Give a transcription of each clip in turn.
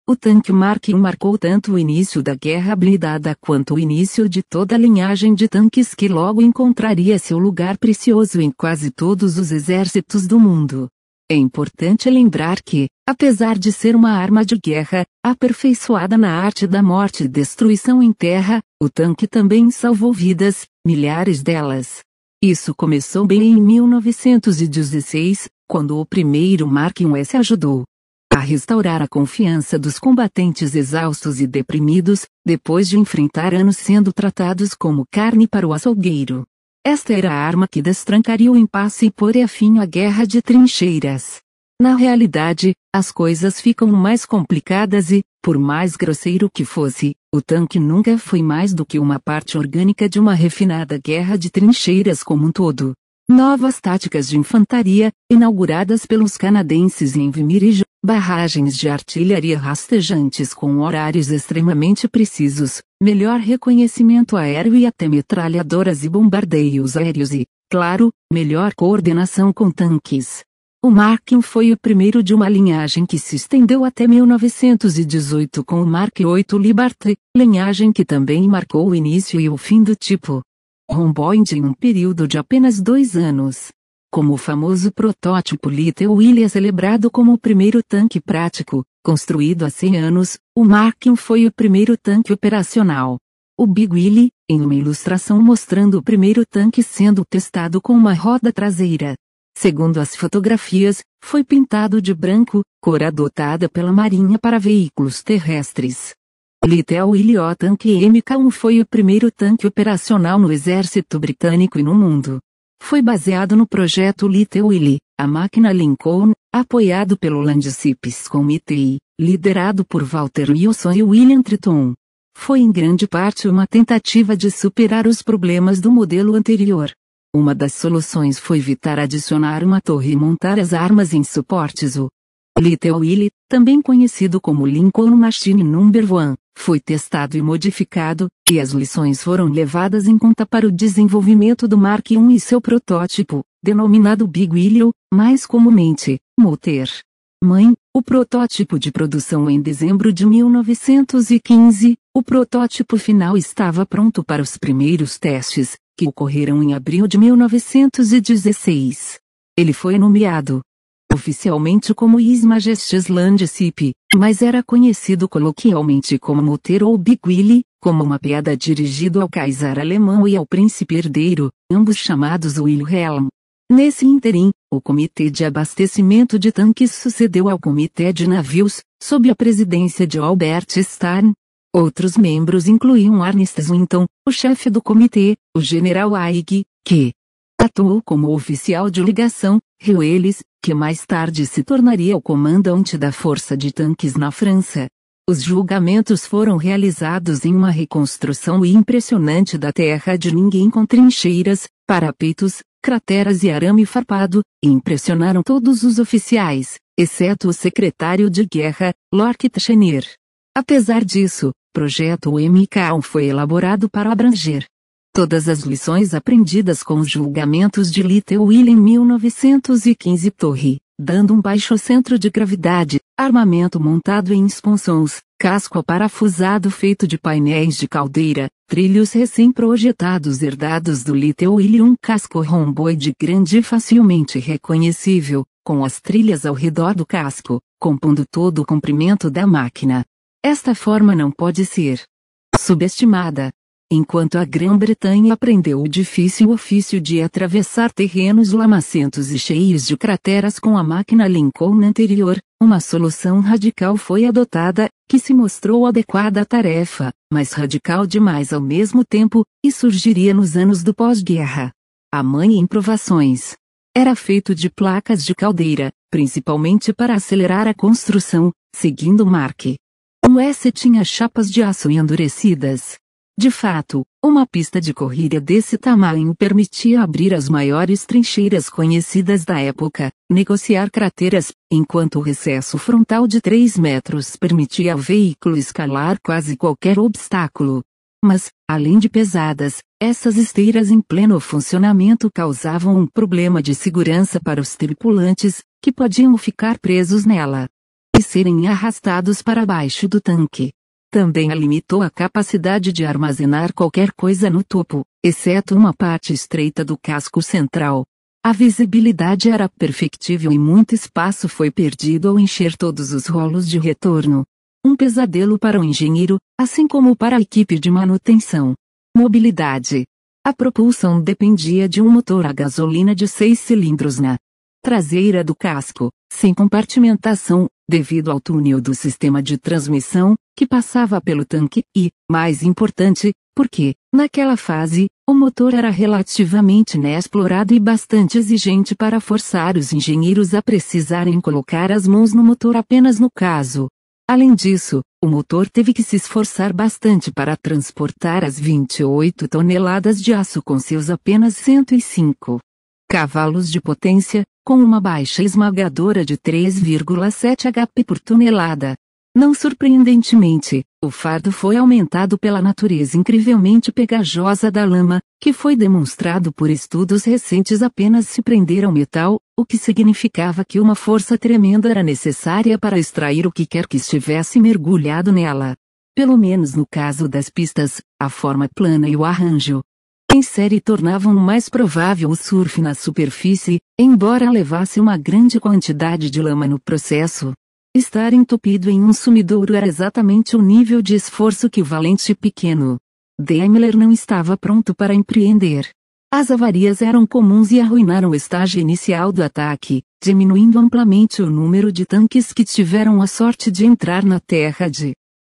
O tanque Mark I marcou tanto o início da guerra blindada quanto o início de toda a linhagem de tanques que logo encontraria seu lugar precioso em quase todos os exércitos do mundo. É importante lembrar que, apesar de ser uma arma de guerra, aperfeiçoada na arte da morte e destruição em terra, o tanque também salvou vidas, milhares delas. Isso começou bem em 1916, quando o primeiro Mark I ajudou a restaurar a confiança dos combatentes exaustos e deprimidos, depois de enfrentar anos sendo tratados como carne para o açougueiro. Esta era a arma que destrancaria o impasse e poria fim à guerra de trincheiras. Na realidade, as coisas ficam mais complicadas e, por mais grosseiro que fosse, o tanque nunca foi mais do que uma parte orgânica de uma refinada guerra de trincheiras como um todo. Novas táticas de infantaria, inauguradas pelos canadenses em Vimy Ridge, barragens de artilharia rastejantes com horários extremamente precisos, melhor reconhecimento aéreo e até metralhadoras e bombardeios aéreos e, claro, melhor coordenação com tanques. O Mark I foi o primeiro de uma linhagem que se estendeu até 1918 com o Mark VIII Liberty, linhagem que também marcou o início e o fim do tipo Romboid em um período de apenas 2 anos. Como o famoso protótipo Little Willie é celebrado como o primeiro tanque prático, construído há 100 anos, o Mark I foi o primeiro tanque operacional. O Big Willie, em uma ilustração mostrando o primeiro tanque sendo testado com uma roda traseira. Segundo as fotografias, foi pintado de branco, cor adotada pela Marinha para veículos terrestres. Little Willie O tanque MK-1 foi o primeiro tanque operacional no exército britânico e no mundo. Foi baseado no projeto Little Willie, a máquina Lincoln, apoiado pelo Landships Committee, liderado por Walter Wilson e William Triton. Foi em grande parte uma tentativa de superar os problemas do modelo anterior. Uma das soluções foi evitar adicionar uma torre e montar as armas em suportes. O Little Willie, também conhecido como Lincoln Machine No. 1, foi testado e modificado, e as lições foram levadas em conta para o desenvolvimento do Mark I e seu protótipo, denominado Big Willie, mais comumente, Motor. O protótipo de produção em dezembro de 1915, o protótipo final estava pronto para os primeiros testes, que ocorreram em abril de 1916. Ele foi nomeado oficialmente como His Majesty's Landship, mas era conhecido coloquialmente como Motor ou Big Willie, como uma piada dirigido ao Kaiser alemão e ao príncipe herdeiro, ambos chamados Wilhelm. Nesse ínterim, o Comitê de Abastecimento de Tanques sucedeu ao Comitê de Navios, sob a presidência de Albert Starn. Outros membros incluíam Ernest Swinton, o chefe do comitê, o general Haig, que atuou como oficial de ligação, Hugh Ellis, que mais tarde se tornaria o comandante da força de tanques na França. Os julgamentos foram realizados em uma reconstrução impressionante da terra de ninguém com trincheiras, parapeitos, crateras e arame farpado, e impressionaram todos os oficiais, exceto o secretário de guerra, Lord Kitchener. Apesar disso, o projeto MK-1 foi elaborado para abranger todas as lições aprendidas com os julgamentos de Little Willie em 1915 torre, dando um baixo centro de gravidade, armamento montado em sponsons, casco aparafusado feito de painéis de caldeira, trilhos recém-projetados herdados do Little Willie, um casco romboide grande e facilmente reconhecível, com as trilhas ao redor do casco, compondo todo o comprimento da máquina. Esta forma não pode ser subestimada. Enquanto a Grã-Bretanha aprendeu o difícil ofício de atravessar terrenos lamacentos e cheios de crateras com a máquina Lincoln anterior, uma solução radical foi adotada, que se mostrou adequada à tarefa, mas radical demais ao mesmo tempo, e surgiria nos anos do pós-guerra. A mãe em provações. Era feito de placas de caldeira, principalmente para acelerar a construção, seguindo Mark I tinha chapas de aço endurecidas. De fato, uma pista de corrida desse tamanho permitia abrir as maiores trincheiras conhecidas da época, negociar crateras, enquanto o recesso frontal de 3 metros permitia ao veículo escalar quase qualquer obstáculo. Mas, além de pesadas, essas esteiras em pleno funcionamento causavam um problema de segurança para os tripulantes, que podiam ficar presos nela. e serem arrastados para baixo do tanque. Também a limitou a capacidade de armazenar qualquer coisa no topo, exceto uma parte estreita do casco central. A visibilidade era perfectível e muito espaço foi perdido ao encher todos os rolos de retorno. Um pesadelo para o engenheiro, assim como para a equipe de manutenção. Mobilidade. A propulsão dependia de um motor a gasolina de 6 cilindros na traseira do casco, sem compartimentação, devido ao túnel do sistema de transmissão, que passava pelo tanque, e, mais importante, porque, naquela fase, o motor era relativamente inexplorado e bastante exigente para forçar os engenheiros a precisarem colocar as mãos no motor apenas no caso. Além disso, o motor teve que se esforçar bastante para transportar as 28 toneladas de aço com seus apenas 105 cavalos de potência, com uma baixa esmagadora de 3,7 HP por tonelada. Não surpreendentemente, o fardo foi aumentado pela natureza incrivelmente pegajosa da lama, que foi demonstrado por estudos recentes apenas se prender ao metal, o que significava que uma força tremenda era necessária para extrair o que quer que estivesse mergulhado nela. Pelo menos no caso das pistas, a forma plana e o arranjo em série tornavam mais provável o surf na superfície, embora levasse uma grande quantidade de lama no processo. Estar entupido em um sumidouro era exatamente o nível de esforço que o valente pequeno Daimler não estava pronto para empreender. As avarias eram comuns e arruinaram o estágio inicial do ataque, diminuindo amplamente o número de tanques que tiveram a sorte de entrar na terra de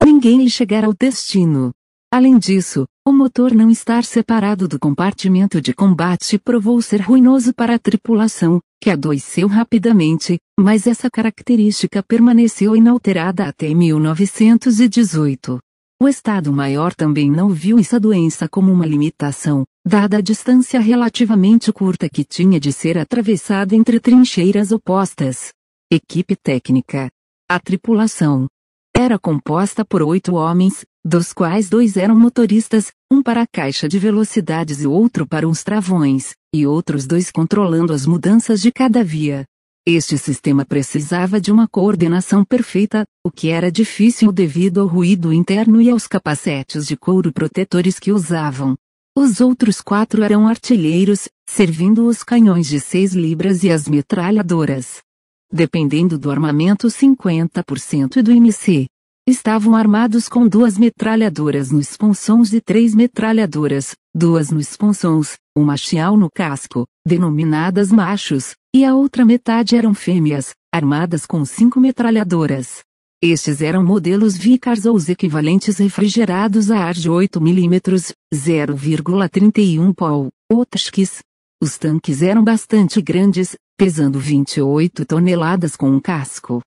ninguém e chegar ao destino. Além disso, o motor não estar separado do compartimento de combate provou ser ruinoso para a tripulação, que adoeceu rapidamente, mas essa característica permaneceu inalterada até 1918. O Estado-Maior também não viu essa doença como uma limitação, dada a distância relativamente curta que tinha de ser atravessada entre trincheiras opostas. Equipe técnica. A tripulação era composta por 8 homens, dos quais 2 eram motoristas, um para a caixa de velocidades e outro para os travões, e outros 2 controlando as mudanças de cada via. Este sistema precisava de uma coordenação perfeita, o que era difícil devido ao ruído interno e aos capacetes de couro protetores que usavam. Os outros 4 eram artilheiros, servindo os canhões de 6 libras e as metralhadoras. Dependendo do armamento 50% do MC. Estavam armados com 2 metralhadoras nos sponsons e 3 metralhadoras, 2 nos sponsons, uma chial no casco, denominadas machos, e a outra metade eram fêmeas, armadas com 5 metralhadoras. Estes eram modelos Vickers ou os equivalentes refrigerados a ar de 8 mm, 0,31 Paul, Oshkis. Os tanques eram bastante grandes, pesando 28 toneladas com um casco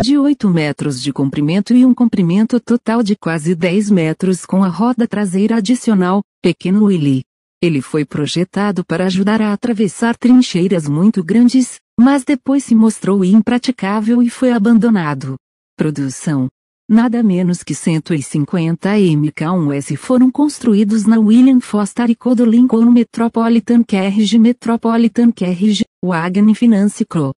de 8 metros de comprimento e um comprimento total de quase 10 metros com a roda traseira adicional, pequeno Willy. Ele foi projetado para ajudar a atravessar trincheiras muito grandes, mas depois se mostrou impraticável e foi abandonado. Produção. Nada menos que 150 MK1S foram construídos na William Foster e Co. Lincoln Metropolitan Carriage, Wagon Finance Co.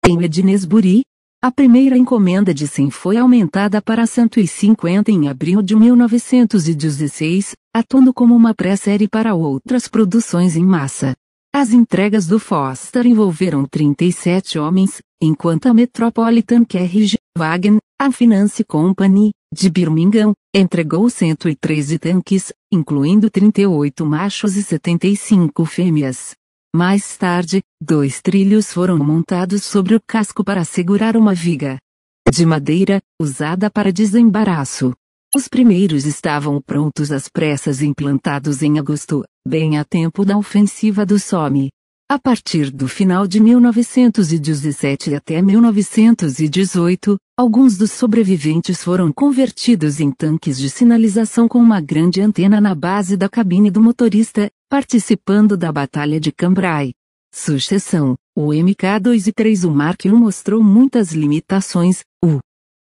Em Ednesbury. A primeira encomenda de 100 foi aumentada para 150 em abril de 1916, atuando como uma pré-série para outras produções em massa. As entregas do Foster envolveram 37 homens, enquanto a Metropolitan Carriage Wagon, a Finance Company, de Birmingham, entregou 113 tanques, incluindo 38 machos e 75 fêmeas. Mais tarde, 2 trilhos foram montados sobre o casco para segurar uma viga de madeira, usada para desembaraço. Os primeiros estavam prontos às pressas e implantados em agosto, bem a tempo da ofensiva do Somme. A partir do final de 1917 até 1918, alguns dos sobreviventes foram convertidos em tanques de sinalização com uma grande antena na base da cabine do motorista, participando da Batalha de Cambrai. Sucessão: o Mk2 e 3. O Mark I mostrou muitas limitações. O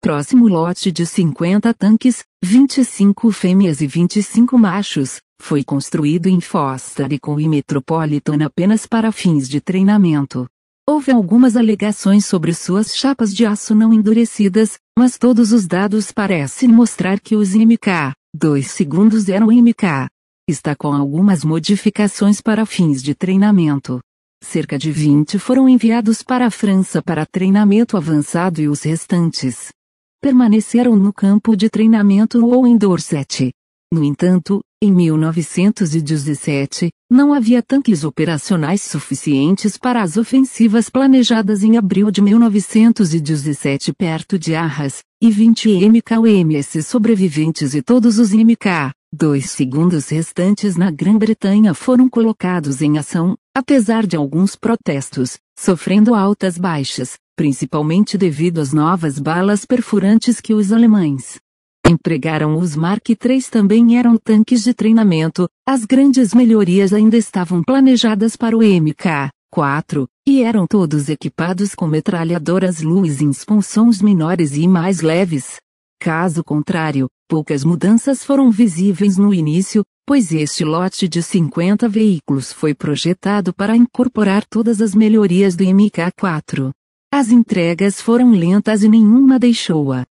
próximo lote de 50 tanques, 25 fêmeas e 25 machos, foi construído em Foster e Co. e Metropolitan apenas para fins de treinamento. Houve algumas alegações sobre suas chapas de aço não endurecidas, mas todos os dados parecem mostrar que os MK-2 segundos eram MK. Está com algumas modificações para fins de treinamento. Cerca de 20 foram enviados para a França para treinamento avançado e os restantes permaneceram no campo de treinamento ou em Dorset. No entanto, em 1917, não havia tanques operacionais suficientes para as ofensivas planejadas em abril de 1917 perto de Arras, e 20 MKOMS sobreviventes e todos os MK-2 segundos restantes na Grã-Bretanha foram colocados em ação, apesar de alguns protestos, sofrendo altas baixas, principalmente devido às novas balas perfurantes que os alemães empregaram. Os Mark III também eram tanques de treinamento, as grandes melhorias ainda estavam planejadas para o MK-4, e eram todos equipados com metralhadoras Lewis em expansões menores e mais leves. Caso contrário, poucas mudanças foram visíveis no início, pois este lote de 50 veículos foi projetado para incorporar todas as melhorias do MK4. As entregas foram lentas e nenhuma deixou-a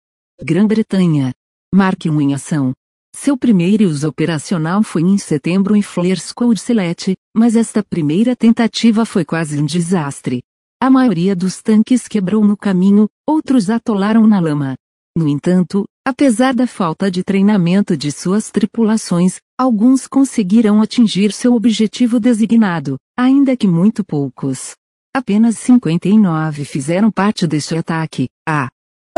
Grã-Bretanha. Mark I em ação. Seu primeiro uso operacional foi em setembro em Fleurus-Courcelette, mas esta primeira tentativa foi quase um desastre. A maioria dos tanques quebrou no caminho, outros atolaram na lama. No entanto, apesar da falta de treinamento de suas tripulações, alguns conseguiram atingir seu objetivo designado, ainda que muito poucos. Apenas 59 fizeram parte deste ataque, a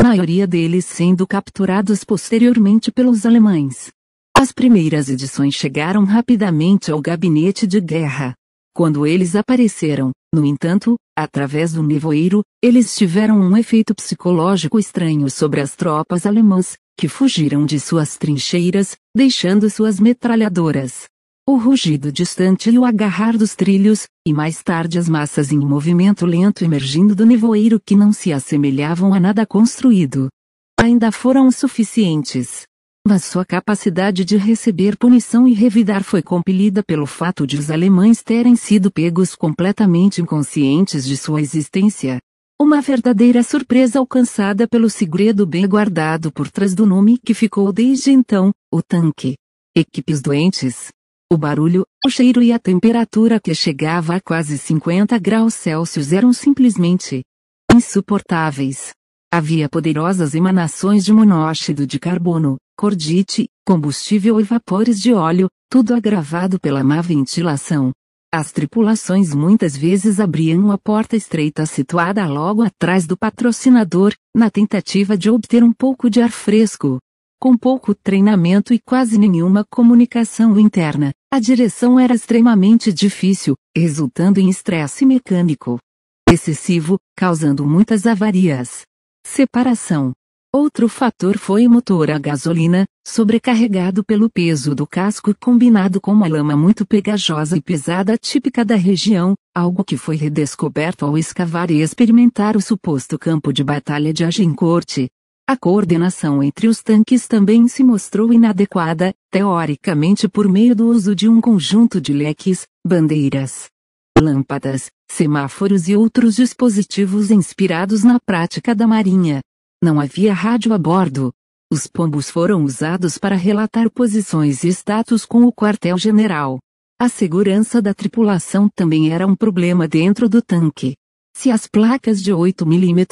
maioria deles sendo capturados posteriormente pelos alemães. As primeiras edições chegaram rapidamente ao gabinete de guerra. Quando eles apareceram, no entanto, através do nevoeiro, eles tiveram um efeito psicológico estranho sobre as tropas alemãs, que fugiram de suas trincheiras, deixando suas metralhadoras. O rugido distante e o agarrar dos trilhos, e mais tarde as massas em movimento lento emergindo do nevoeiro que não se assemelhavam a nada construído, ainda foram suficientes. Mas sua capacidade de receber punição e revidar foi compelida pelo fato de os alemães terem sido pegos completamente inconscientes de sua existência. Uma verdadeira surpresa alcançada pelo segredo bem guardado por trás do nome que ficou desde então, o tanque. Equipes doentes. O barulho, o cheiro e a temperatura que chegava a quase 50 graus Celsius eram simplesmente insuportáveis. Havia poderosas emanações de monóxido de carbono, cordite, combustível e vapores de óleo, tudo agravado pela má ventilação. As tripulações muitas vezes abriam a porta estreita situada logo atrás do patrocinador, na tentativa de obter um pouco de ar fresco. Com pouco treinamento e quase nenhuma comunicação interna, a direção era extremamente difícil, resultando em estresse mecânico excessivo, causando muitas avarias. Separação. Outro fator foi o motor a gasolina, sobrecarregado pelo peso do casco combinado com uma lama muito pegajosa e pesada típica da região, algo que foi redescoberto ao escavar e experimentar o suposto campo de batalha de Agincourt. A coordenação entre os tanques também se mostrou inadequada, teoricamente por meio do uso de um conjunto de leques, bandeiras, lâmpadas, semáforos e outros dispositivos inspirados na prática da marinha. Não havia rádio a bordo. Os pombos foram usados para relatar posições e status com o quartel-general. A segurança da tripulação também era um problema dentro do tanque. Se as placas de 8 mm,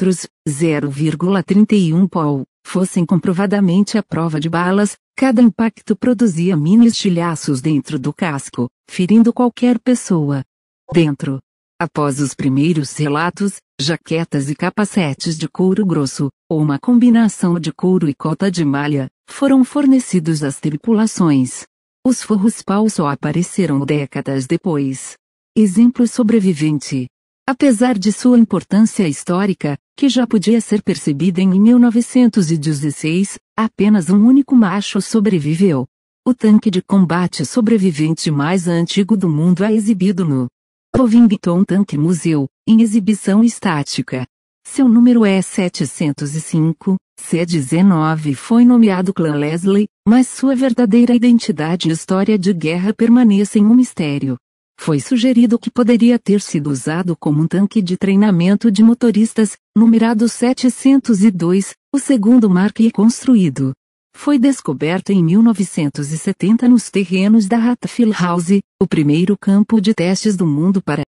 0,31 pol, fossem comprovadamente à prova de balas, cada impacto produzia mini estilhaços dentro do casco, ferindo qualquer pessoa dentro. Após os primeiros relatos, jaquetas e capacetes de couro grosso, ou uma combinação de couro e cota de malha, foram fornecidos às tripulações. Os forros pau só apareceram décadas depois. Exemplo sobrevivente. Apesar de sua importância histórica, que já podia ser percebida em 1916, apenas um único macho sobreviveu. O tanque de combate sobrevivente mais antigo do mundo é exibido no Bovington Tank Museu, em exibição estática. Seu número é 705, C-19 foi nomeado Clan Leslie, mas sua verdadeira identidade e história de guerra permanecem um mistério. Foi sugerido que poderia ter sido usado como um tanque de treinamento de motoristas, numerado 702, o segundo Mark I construído. Foi descoberto em 1970 nos terrenos da Hatfield House, o primeiro campo de testes do mundo para